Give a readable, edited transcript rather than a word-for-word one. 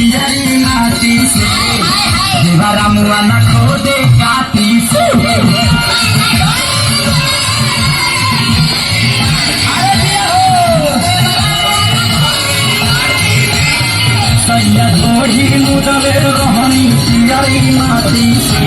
पियरी माटी से देवरा मुआ न खोदे काटी से सैया थोड़ी मुदले रहनी पियरी माटी से